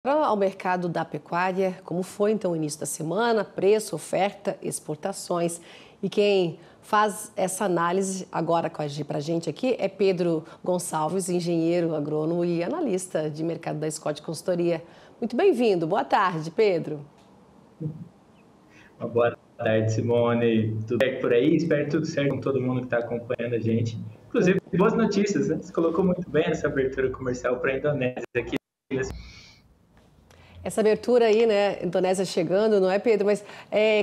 Ao mercado da pecuária, como foi então o início da semana, preço, oferta, exportações. E quem faz essa análise agora para a gente aqui é Pedro Gonçalves, engenheiro agrônomo e analista de mercado da Scott Consultoria. Muito bem-vindo, boa tarde, Pedro. Uma boa tarde, Simone. Tudo certo por aí? Espero que tudo certo com todo mundo que está acompanhando a gente. Inclusive, boas notícias, né? Você colocou muito bem essa abertura comercial para a Indonésia aqui. Essa abertura aí, né, Indonésia chegando, não é, Pedro? Mas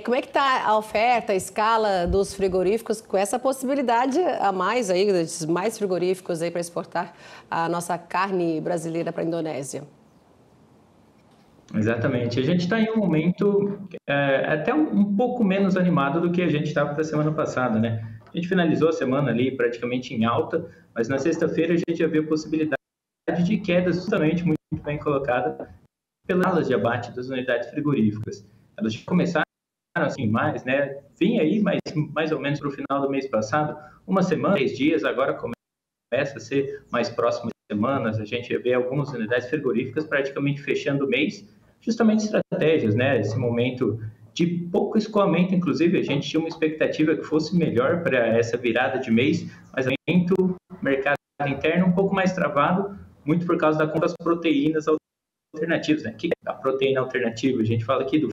como é que está a oferta, a escala dos frigoríficos com essa possibilidade a mais aí, desses mais frigoríficos aí para exportar a nossa carne brasileira para a Indonésia? Exatamente. A gente está em um momento até um pouco menos animado do que a gente estava da semana passada, né? A gente finalizou a semana ali praticamente em alta, mas na sexta-feira a gente já viu a possibilidade de queda justamente muito bem colocada pelas alas de abate das unidades frigoríficas. Elas já começaram assim mais, né? Vinha aí mais ou menos para o final do mês passado, uma semana, 10 dias, agora começa a ser mais próximo de semanas. A gente vê algumas unidades frigoríficas praticamente fechando o mês, justamente estratégias, né? Esse momento de pouco escoamento, inclusive, a gente tinha uma expectativa que fosse melhor para essa virada de mês, mas o mercado interno um pouco mais travado, muito por causa da compra das proteínas alternativas, né? Que a proteína alternativa, a gente fala aqui do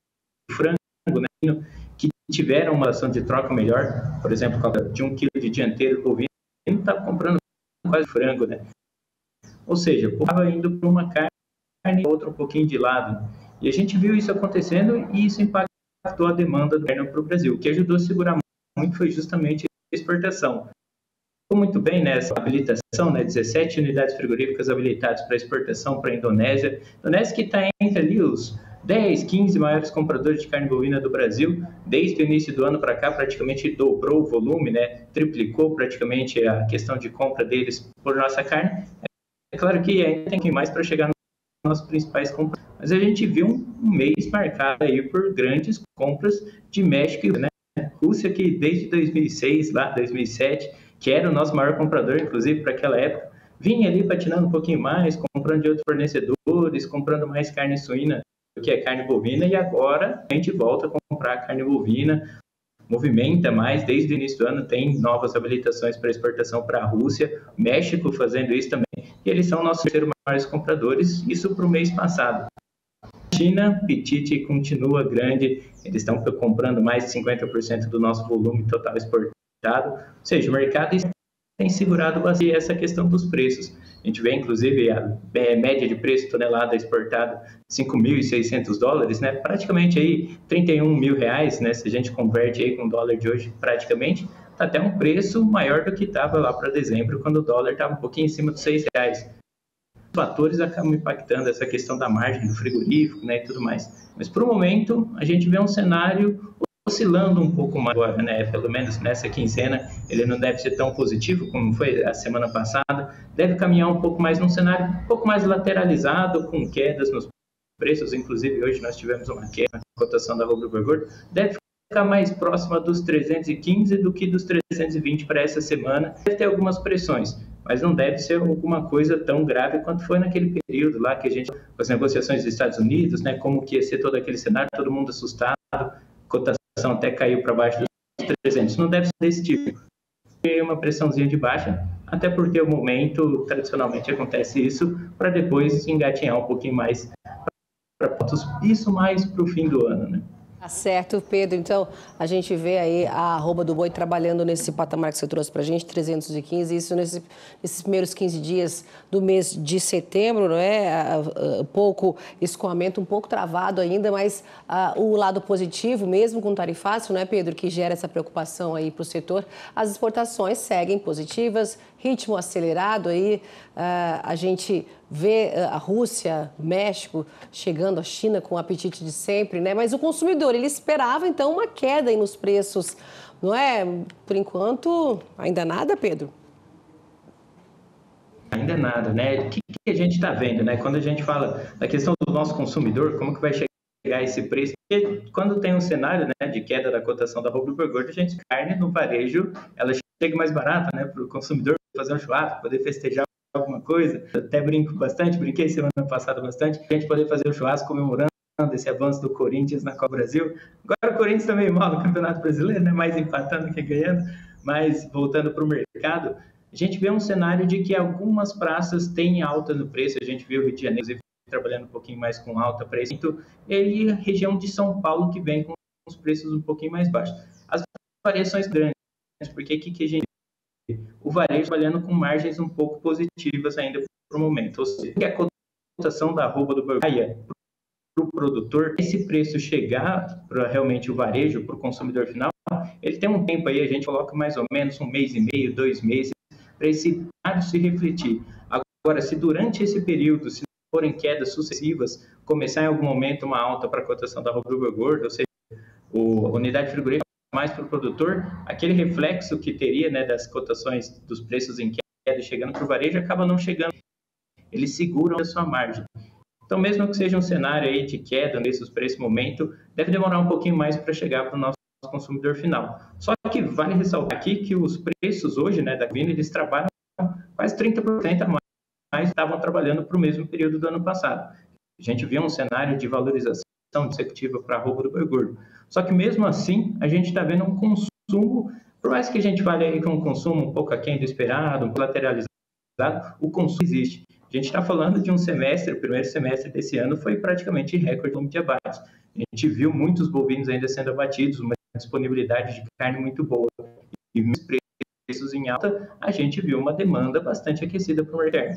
frango, né? Que tiveram uma ação de troca melhor, por exemplo, de 1 quilo de dianteiro bovino, está comprando quase frango, né? Ou seja, estava indo para uma carne e outra um pouquinho de lado. E a gente viu isso acontecendo e isso impactou a demanda do carne para o Brasil. O que ajudou a segurar muito foi justamente a exportação. Muito bem nessa habilitação, né? 17 unidades frigoríficas habilitadas para exportação para a Indonésia. Indonésia que está entre ali os 10, 15 maiores compradores de carne bovina do Brasil. Desde o início do ano para cá, praticamente dobrou o volume, né? Triplicou praticamente a questão de compra deles por nossa carne. É claro que ainda tem que ir mais para chegar nos nossos principais compradores. Mas a gente viu um mês marcado aí por grandes compras de México, né? Rússia que desde 2006, lá 2007, que era o nosso maior comprador, inclusive, para aquela época, vinha ali patinando um pouquinho mais, comprando de outros fornecedores, comprando mais carne suína do que a carne bovina, e agora a gente volta a comprar carne bovina, movimenta mais, desde o início do ano tem novas habilitações para exportação para a Rússia, México fazendo isso também, e eles são nossos terceiros maiores compradores, isso para o mês passado. China, apetite continua grande, eles estão comprando mais de 50% do nosso volume total exportado, ou seja, o mercado tem segurado bastante essa questão dos preços. A gente vê, inclusive, a média de preço tonelada exportada, $5.600, né? Praticamente aí R$31 mil, né? Se a gente converte aí com o dólar de hoje, praticamente, está até um preço maior do que estava lá para dezembro, quando o dólar estava um pouquinho em cima dos R$6. Fatores acabam impactando essa questão da margem do frigorífico, né, e tudo mais. Mas, por um momento, a gente vê um cenário oscilando um pouco mais agora, né, pelo menos nessa quinzena, ele não deve ser tão positivo como foi a semana passada, deve caminhar um pouco mais num cenário um pouco mais lateralizado, com quedas nos preços, inclusive hoje nós tivemos uma queda na cotação da arroba boi gordo, deve ficar mais próxima dos 315 do que dos 320 para essa semana, deve ter algumas pressões, mas não deve ser alguma coisa tão grave quanto foi naquele período lá que a gente, com as negociações dos Estados Unidos, né, como que ia ser todo aquele cenário, todo mundo assustado, cotação até caiu para baixo dos 300. Não deve ser desse tipo. Tem uma pressãozinha de baixa, até porque o momento, tradicionalmente, acontece isso, para depois engatinhar um pouquinho mais, isso mais para o fim do ano, né? Tá certo, Pedro. Então, a gente vê aí a arroba do boi trabalhando nesse patamar que você trouxe para a gente, 315, isso nesses primeiros 15 dias do mês de setembro, não é? Pouco escoamento, um pouco travado ainda, mas o lado positivo, mesmo com tarifácio, não é, Pedro, que gera essa preocupação aí para o setor, as exportações seguem positivas, ritmo acelerado aí, a gente vê a Rússia, México chegando, a China com o apetite de sempre, né? Mas o consumidor, ele esperava então uma queda aí nos preços, não é? Por enquanto, ainda nada, Pedro? Ainda nada, né? O que a gente está vendo, né? Quando a gente fala da questão do nosso consumidor, como que vai chegar esse preço? Porque quando tem um cenário, né, de queda da cotação da arroba boi gordo, a gente carne no varejo, ela chega mais barata, né, para o consumidor fazer um churrasco, poder festejar alguma coisa. Até brinquei semana passada bastante, a gente poder fazer o churrasco comemorando esse avanço do Corinthians na Copa do Brasil. Agora o Corinthians também mal no Campeonato Brasileiro, né? Mais empatando que ganhando, mas voltando para o mercado, a gente vê um cenário de que algumas praças têm alta no preço. A gente viu o Rio de Janeiro trabalhando um pouquinho mais com alta preço, e a região de São Paulo que vem com os preços um pouquinho mais baixos. As variações grandes, porque que a gente o varejo trabalhando com margens um pouco positivas ainda para o momento. Ou seja, a cotação da arroba do boi para o produtor, esse preço chegar para realmente o varejo, para o consumidor final, ele tem um tempo aí, a gente coloca mais ou menos 1 mês e meio, 2 meses, para esse dado se refletir. Agora, se durante esse período, se forem quedas sucessivas, começar em algum momento uma alta para a cotação da arroba do boi gordo, ou seja, a unidade frigorífica mais para o produtor, aquele reflexo que teria, né, das cotações dos preços em queda chegando para o varejo, acaba não chegando. Eles seguram a sua margem. Então, mesmo que seja um cenário aí de queda nesses preços momento, deve demorar um pouquinho mais para chegar para o nosso consumidor final. Só que vale ressaltar aqui que os preços hoje, né, da Vina, eles trabalham quase 30% a mais estavam trabalhando para o mesmo período do ano passado. A gente viu um cenário de valorização consecutiva para a arroba do boi gordo. Só que mesmo assim, a gente está vendo um consumo, por mais que a gente fale aí com um consumo um pouco aquém do esperado, um pouco lateralizado, o consumo existe. A gente está falando de um semestre, o primeiro semestre desse ano foi praticamente recorde de abates. A gente viu muitos bovinos ainda sendo abatidos, uma disponibilidade de carne muito boa. E os preços em alta, a gente viu uma demanda bastante aquecida para o mercado.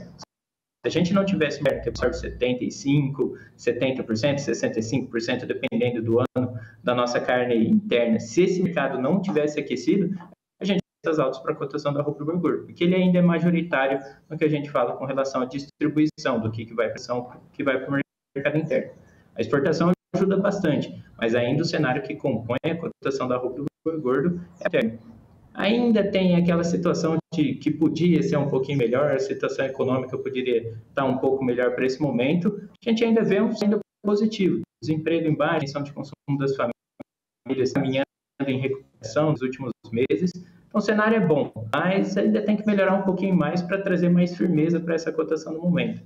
Se a gente não tivesse mercado que absorve 75%, 70%, 65%, dependendo do ano, da nossa carne interna, se esse mercado não tivesse aquecido, a gente tem essas altas para a cotação da arroba do boi gordo, porque ele ainda é majoritário no que a gente fala com relação à distribuição do que vai para o mercado interno. A exportação ajuda bastante, mas ainda o cenário que compõe a cotação da arroba do boi gordo é interno. Ainda tem aquela situação de que podia ser um pouquinho melhor, a situação econômica poderia estar um pouco melhor para esse momento. A gente ainda vê um cenário positivo. Desemprego em baixa, tensão de consumo das famílias caminhando em recuperação nos últimos meses. Então, o cenário é bom, mas ainda tem que melhorar um pouquinho mais para trazer mais firmeza para essa cotação no momento.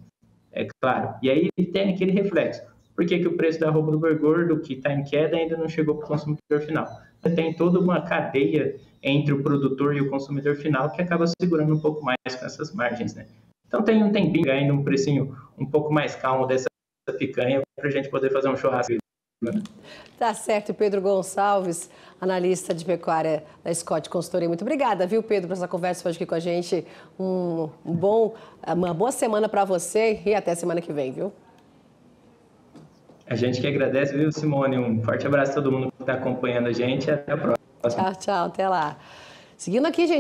É claro. E aí tem aquele reflexo. Por que o preço da arroba do boi gordo, que está em queda, ainda não chegou para o consumidor final? Tem toda uma cadeia entre o produtor e o consumidor final que acaba segurando um pouco mais com essas margens, né? Então tem um tempinho ainda, um precinho um pouco mais calmo dessa picanha para a gente poder fazer um churrasco. Tá certo, Pedro Gonçalves, analista de pecuária da Scott Consultoria. Muito obrigada, viu, Pedro, por essa conversa hoje aqui com a gente. Uma boa semana para você e até semana que vem, viu? A gente que agradece, viu, Simone? Um forte abraço a todo mundo que está acompanhando a gente. Até a próxima. Tchau, tchau. Até lá. Seguindo aqui, gente.